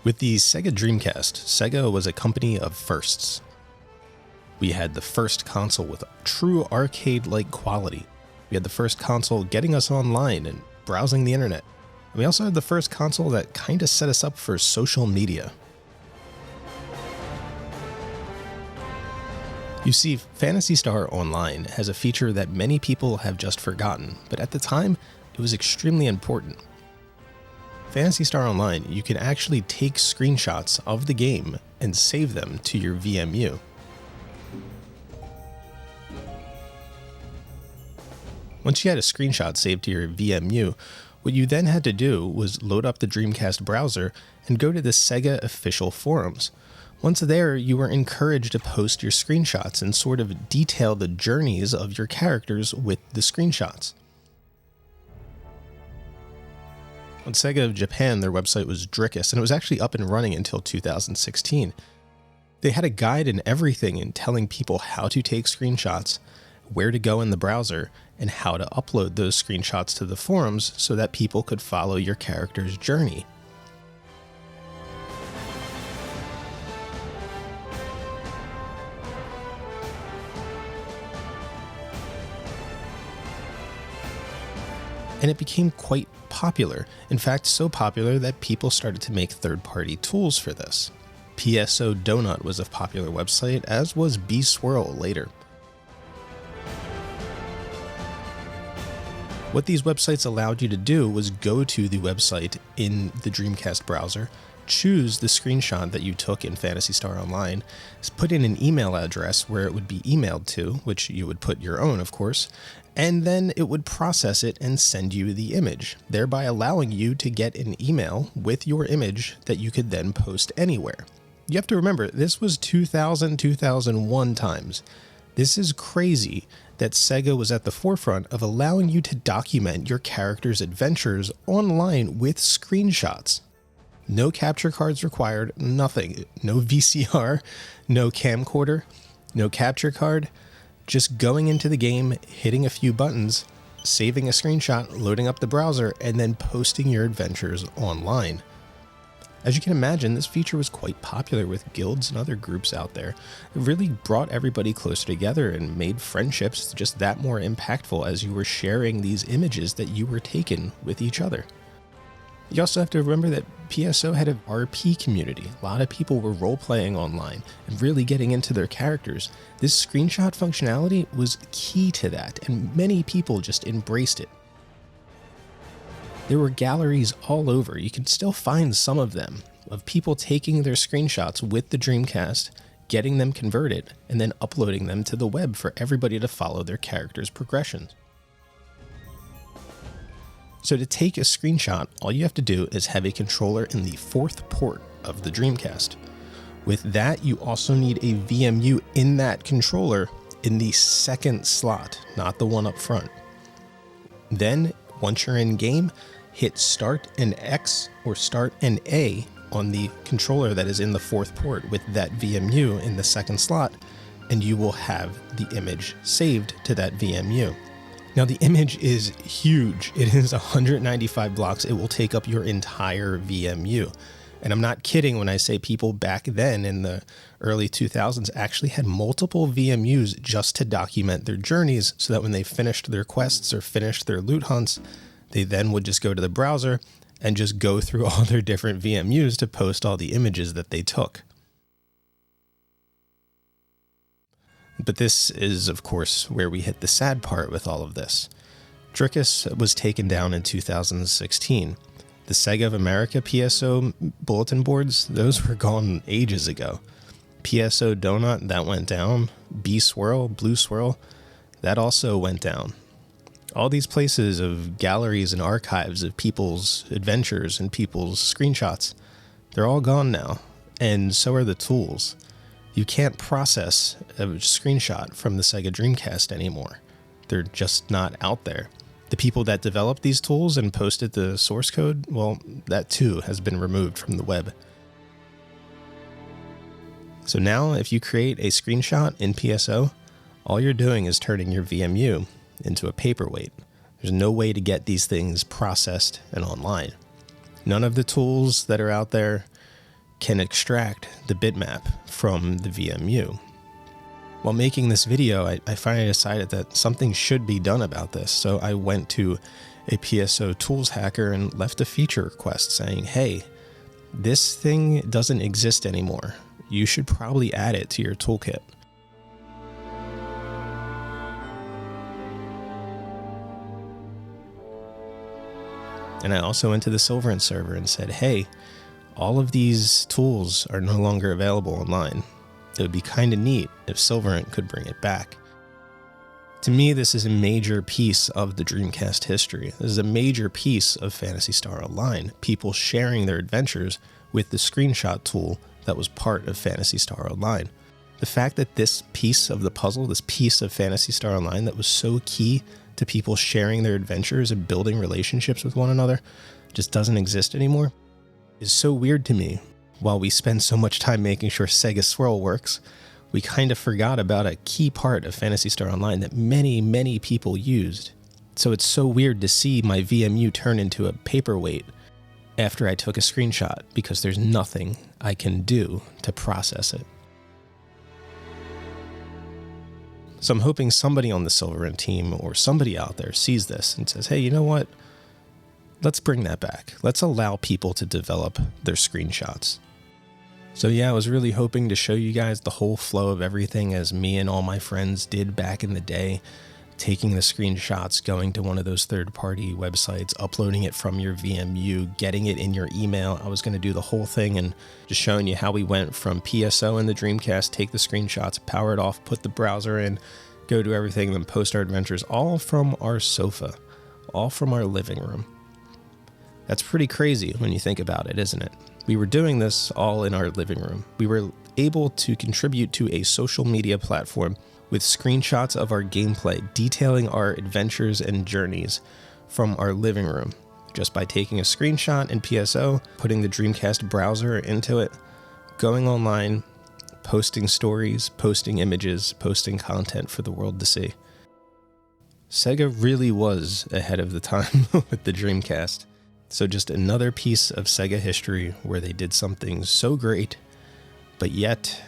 With the Sega Dreamcast, Sega was a company of firsts. We had the first console with true arcade-like quality. We had the first console getting us online and browsing the internet. And we also had the first console that kinda set us up for social media. You see, Phantasy Star Online has a feature that many people have just forgotten, but at the time, it was extremely important. Phantasy Star Online, you can actually take screenshots of the game and save them to your VMU. Once you had a screenshot saved to your VMU, what you then had to do was load up the Dreamcast browser and go to the Sega official forums. Once there, you were encouraged to post your screenshots and sort of detail the journeys of your characters with the screenshots. On Sega of Japan, their website was Dreamcast, and it was actually up and running until 2016. They had a guide and everything in telling people how to take screenshots, where to go in the browser, and how to upload those screenshots to the forums so that people could follow your character's journey. And it became quite popular. In fact, so popular that people started to make third-party tools for this. PSO Donut was a popular website, as was B-Swirl later. What these websites allowed you to do was go to the website in the Dreamcast browser, choose the screenshot that you took in Phantasy Star Online, put in an email address where it would be emailed to, which you would put your own, of course, and then it would process it and send you the image, thereby allowing you to get an email with your image that you could then post anywhere. You have to remember, this was 2000, 2001 times. This is crazy that Sega was at the forefront of allowing you to document your character's adventures online with screenshots. No capture cards required, nothing. No VCR, no camcorder, no capture card. Just going into the game, hitting a few buttons, saving a screenshot, loading up the browser, and then posting your adventures online. As you can imagine, this feature was quite popular with guilds and other groups out there. It really brought everybody closer together and made friendships just that more impactful as you were sharing these images that you were taking with each other. You also have to remember that PSO had an RP community. A lot of people were role-playing online and really getting into their characters. This screenshot functionality was key to that, and many people just embraced it. There were galleries all over. You can still find some of them, of people taking their screenshots with the Dreamcast, getting them converted, and then uploading them to the web for everybody to follow their character's progressions. So to take a screenshot, all you have to do is have a controller in the fourth port of the Dreamcast. With that, you also need a VMU in that controller in the second slot, not the one up front. Then, once you're in game, hit Start and X or Start and A on the controller that is in the fourth port with that VMU in the second slot, and you will have the image saved to that VMU. Now the image is huge. It is 195 blocks. It will take up your entire VMU. And I'm not kidding when I say people back then in the early 2000s actually had multiple VMUs just to document their journeys so that when they finished their quests or finished their loot hunts, they then would just go to the browser and just go through all their different VMUs to post all the images that they took. But this is, of course, where we hit the sad part with all of this. Dreamcast was taken down in 2016. The Sega of America PSO bulletin boards, those were gone ages ago. PSO Donut, that went down. B-Swirl, Blue Swirl, that also went down. All these places of galleries and archives of people's adventures and people's screenshots, they're all gone now, and so are the tools. You can't process a screenshot from the Sega Dreamcast anymore. They're just not out there. The people that developed these tools and posted the source code, well, that too has been removed from the web. So now if you create a screenshot in PSO, all you're doing is turning your VMU into a paperweight. There's no way to get these things processed and online. None of the tools that are out there, can extract the bitmap from the VMU. While making this video, I finally decided that something should be done about this, so I went to a PSO tools hacker and left a feature request saying, hey, this thing doesn't exist anymore. You should probably add it to your toolkit. And I also went to the Silverant server and said, hey, all of these tools are no longer available online. It would be kind of neat if Silverant could bring it back. To me, this is a major piece of the Dreamcast history. This is a major piece of Phantasy Star Online, people sharing their adventures with the screenshot tool that was part of Phantasy Star Online. The fact that this piece of the puzzle, this piece of Phantasy Star Online that was so key to people sharing their adventures and building relationships with one another just doesn't exist anymore is so weird to me. While we spend so much time making sure Sega Swirl works, we kind of forgot about a key part of Phantasy Star Online that many people used. So it's so weird to see my VMU turn into a paperweight after I took a screenshot because there's nothing I can do to process it. So I'm hoping somebody on the Silverant team or somebody out there sees this and says, hey, you know what? Let's bring that back. Let's allow people to develop their screenshots. So yeah, I was really hoping to show you guys the whole flow of everything as me and all my friends did back in the day, taking the screenshots, going to one of those third-party websites, uploading it from your VMU, getting it in your email. I was going to do the whole thing and just showing you how we went from PSO in the Dreamcast, take the screenshots, power it off, put the browser in, go do everything, then post our adventures, all from our sofa, all from our living room. That's pretty crazy when you think about it, isn't it? We were doing this all in our living room. We were able to contribute to a social media platform with screenshots of our gameplay, detailing our adventures and journeys from our living room, just by taking a screenshot in PSO, putting the Dreamcast browser into it, going online, posting stories, posting images, posting content for the world to see. Sega really was ahead of the time with the Dreamcast. So just another piece of Sega history where they did something so great, but yet